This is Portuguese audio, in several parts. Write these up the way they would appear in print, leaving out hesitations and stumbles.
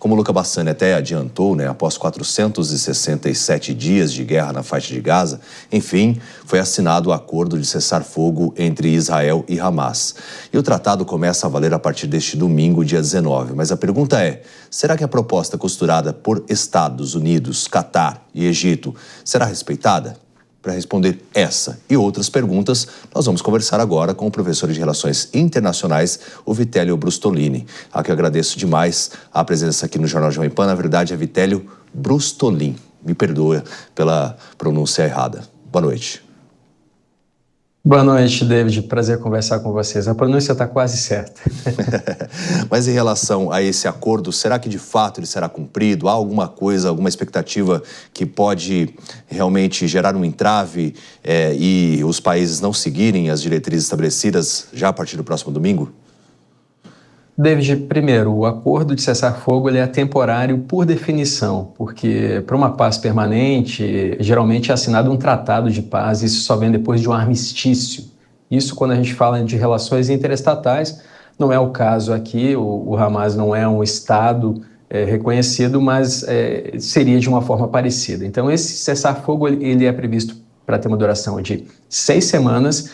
como o Luca Bassani até adiantou, né, após 467 dias de guerra na faixa de Gaza, enfim, foi assinado o acordo de cessar-fogo entre Israel e Hamas. E o tratado começa a valer a partir deste domingo, dia 19. Mas a pergunta é, será que a proposta costurada por Estados Unidos, Catar e Egito será respeitada? Para responder essa e outras perguntas, nós vamos conversar agora com o professor de Relações Internacionais, o Vitélio Brustolin, a que eu agradeço demais a presença aqui no Jornal Jovem Pan. Na verdade, é Vitélio Brustolin. Me perdoa pela pronúncia errada. Boa noite. Boa noite, David. Prazer conversar com vocês. A pronúncia está quase certa. Mas em relação a esse acordo, será que de fato ele será cumprido? Há alguma coisa, alguma expectativa que pode realmente gerar um entrave e os países não seguirem as diretrizes estabelecidas já a partir do próximo domingo? David, primeiro, o acordo de cessar-fogo ele é temporário por definição, porque para uma paz permanente, geralmente é assinado um tratado de paz, isso só vem depois de um armistício. Isso quando a gente fala de relações interestatais, não é o caso aqui, o Hamas não é um Estado reconhecido, mas seria de uma forma parecida. Então esse cessar-fogo ele é previsto para ter uma duração de 6 semanas,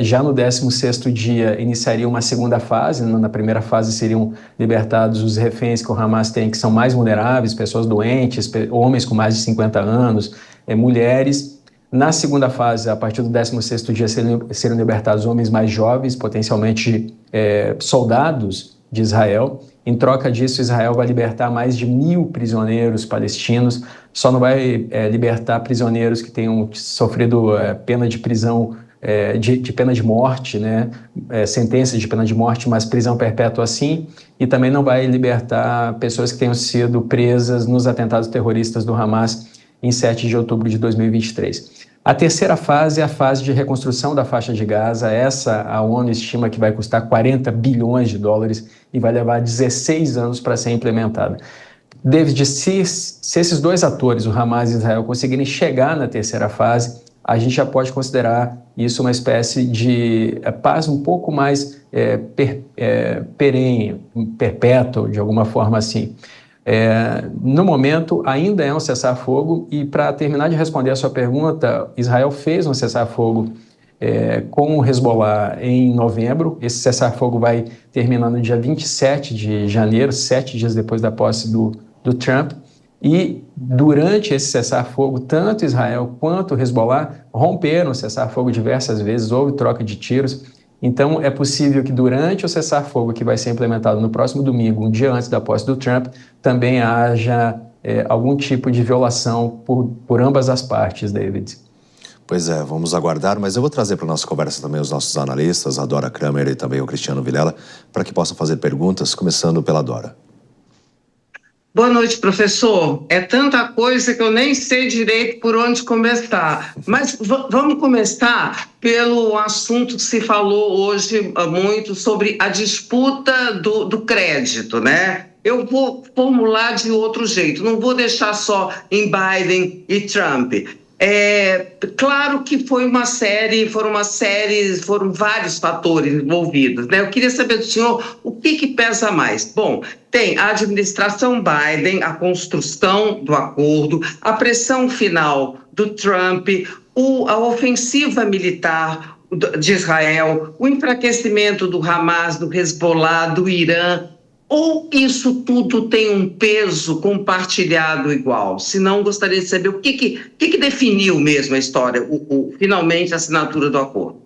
já no 16º dia iniciaria uma segunda fase. Na primeira fase seriam libertados os reféns que o Hamas tem, que são mais vulneráveis, pessoas doentes, homens com mais de 50 anos, mulheres. Na segunda fase, a partir do 16º dia, seriam libertados homens mais jovens, potencialmente soldados de Israel. Em troca disso, Israel vai libertar mais de 1.000 prisioneiros palestinos, só não vai libertar prisioneiros que tenham sofrido pena de prisão, de pena de morte, né? Sentença de pena de morte, mas prisão perpétua sim, e também não vai libertar pessoas que tenham sido presas nos atentados terroristas do Hamas em 7 de outubro de 2023. A terceira fase é a fase de reconstrução da faixa de Gaza. Essa a ONU estima que vai custar 40 bilhões de dólares e vai levar 16 anos para ser implementada. David, se esses dois atores, o Hamas e Israel, conseguirem chegar na terceira fase, a gente já pode considerar isso uma espécie de paz um pouco mais perene, perpétua, de alguma forma assim. No momento, ainda é um cessar-fogo, e para terminar de responder a sua pergunta, Israel fez um cessar-fogo com o Hezbollah em novembro. Esse cessar-fogo vai terminar no dia 27 de janeiro, 7 dias depois da posse do Trump. E durante esse cessar-fogo, tanto Israel quanto o Hezbollah romperam o cessar-fogo diversas vezes, houve troca de tiros. Então é possível que durante o cessar-fogo que vai ser implementado no próximo domingo, um dia antes da posse do Trump, também haja algum tipo de violação por ambas as partes, David. Pois é, vamos aguardar, mas eu vou trazer para a nossa conversa também os nossos analistas, a Dora Kramer e também o Cristiano Vilela, para que possam fazer perguntas, começando pela Dora. Boa noite, professor. É tanta coisa que eu nem sei direito por onde começar. Mas vamos começar pelo assunto que se falou hoje muito sobre a disputa do crédito, né? Eu vou formular de outro jeito, não vou deixar só em Biden e Trump. Claro que foram vários fatores envolvidos, né? Eu queria saber do senhor o que pesa mais. Bom, tem a administração Biden, a construção do acordo, a pressão final do Trump, a ofensiva militar de Israel, o enfraquecimento do Hamas, do Hezbollah, do Irã. Ou isso tudo tem um peso compartilhado igual? Se não, gostaria de saber o que definiu mesmo a história, finalmente a assinatura do acordo.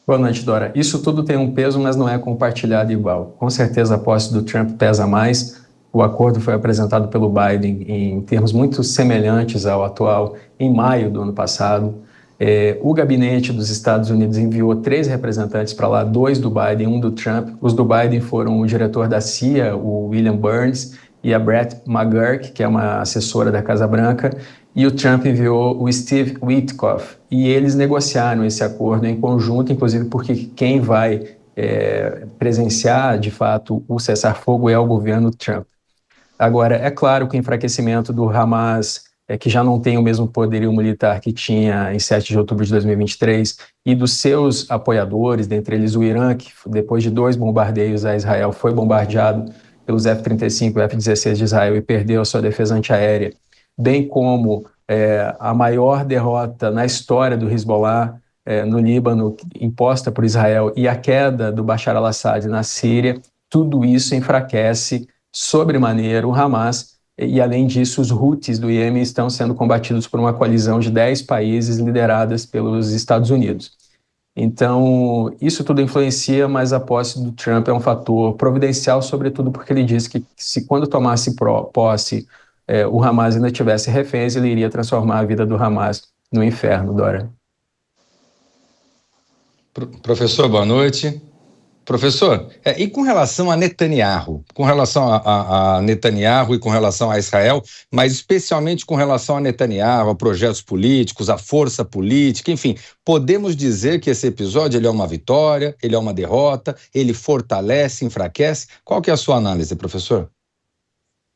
Boa noite, Dora. Isso tudo tem um peso, mas não é compartilhado igual. Com certeza a posse do Trump pesa mais. O acordo foi apresentado pelo Biden em termos muito semelhantes ao atual em maio do ano passado. O gabinete dos Estados Unidos enviou 3 representantes para lá, 2 do Biden, 1 do Trump. Os do Biden foram o diretor da CIA, o William Burns, e a Brett McGurk, que é uma assessora da Casa Branca, e o Trump enviou o Steve Witkoff. E eles negociaram esse acordo em conjunto, inclusive porque quem vai presenciar, de fato, o cessar-fogo é o governo Trump. Agora, é claro que o enfraquecimento do Hamas, que já não tem o mesmo poderio militar que tinha em 7 de outubro de 2023, e dos seus apoiadores, dentre eles o Irã, que depois de 2 bombardeios a Israel foi bombardeado pelos F-35 e F-16 de Israel e perdeu a sua defesa antiaérea, bem como a maior derrota na história do Hezbollah no Líbano, imposta por Israel, e a queda do Bashar al-Assad na Síria, tudo isso enfraquece sobremaneira o Hamas, e além disso os Houthis do Iêmen estão sendo combatidos por uma coalizão de 10 países lideradas pelos Estados Unidos. Então, isso tudo influencia, mas a posse do Trump é um fator providencial, sobretudo porque ele disse que se quando tomasse posse o Hamas ainda tivesse reféns, ele iria transformar a vida do Hamas no inferno, Dora. Professor, boa noite. Professor, e com relação a Netanyahu, a Netanyahu e com relação a Israel, mas especialmente com relação a Netanyahu, a projetos políticos, a força política, enfim, podemos dizer que esse episódio ele é uma vitória, ele é uma derrota, ele fortalece, enfraquece? Qual que é a sua análise, professor?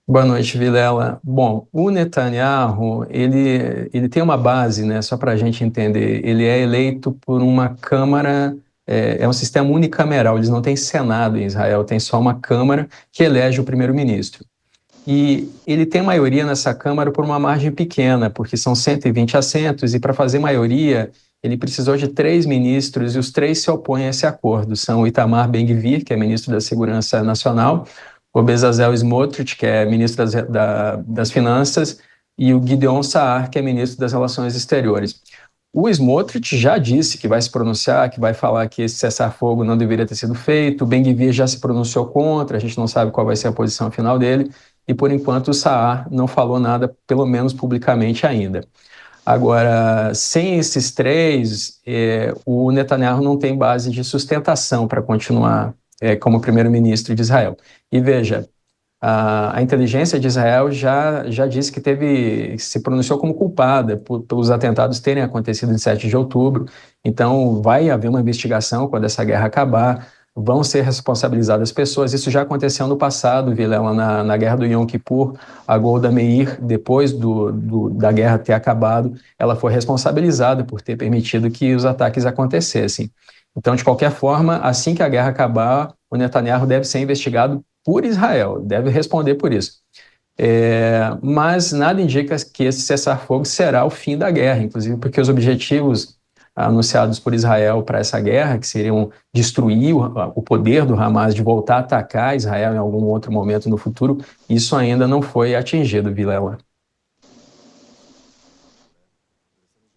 Boa noite, Vilela. Bom, o Netanyahu, ele tem uma base, né, só para a gente entender, ele é eleito por uma Câmara, é um sistema unicameral, eles não têm Senado em Israel, tem só uma Câmara que elege o primeiro-ministro. E ele tem maioria nessa Câmara por uma margem pequena, porque são 120 assentos, e para fazer maioria, ele precisou de 3 ministros, e os 3 se opõem a esse acordo. São o Itamar Ben-Gvir, que é ministro da Segurança Nacional, o Bezalel Smotrich, que é ministro das Finanças, e o Gideon Saar, que é ministro das Relações Exteriores. O Smotrich já disse que vai se pronunciar, que vai falar que esse cessar-fogo não deveria ter sido feito, o Ben-Gvir já se pronunciou contra, a gente não sabe qual vai ser a posição final dele, e por enquanto o Saar não falou nada, pelo menos publicamente ainda. Agora, sem esses 3, o Netanyahu não tem base de sustentação para continuar como primeiro-ministro de Israel. E veja, a inteligência de Israel já disse que se pronunciou como culpada pelos atentados terem acontecido em 7 de outubro, então vai haver uma investigação quando essa guerra acabar, vão ser responsabilizadas pessoas. Isso já aconteceu no passado, Vilela, na guerra do Yom Kippur, a Golda Meir, depois da guerra ter acabado, ela foi responsabilizada por ter permitido que os ataques acontecessem. Então, de qualquer forma, assim que a guerra acabar, o Netanyahu deve ser investigado por Israel, deve responder por isso. Mas nada indica que esse cessar-fogo será o fim da guerra, inclusive porque os objetivos anunciados por Israel para essa guerra, que seriam destruir o poder do Hamas de voltar a atacar Israel em algum outro momento no futuro, isso ainda não foi atingido, Vilela.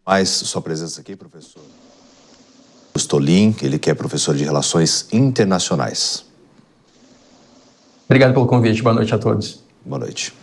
Mais sua presença aqui, professor Stolin, ele que é professor de Relações Internacionais. Obrigado pelo convite, boa noite a todos. Boa noite.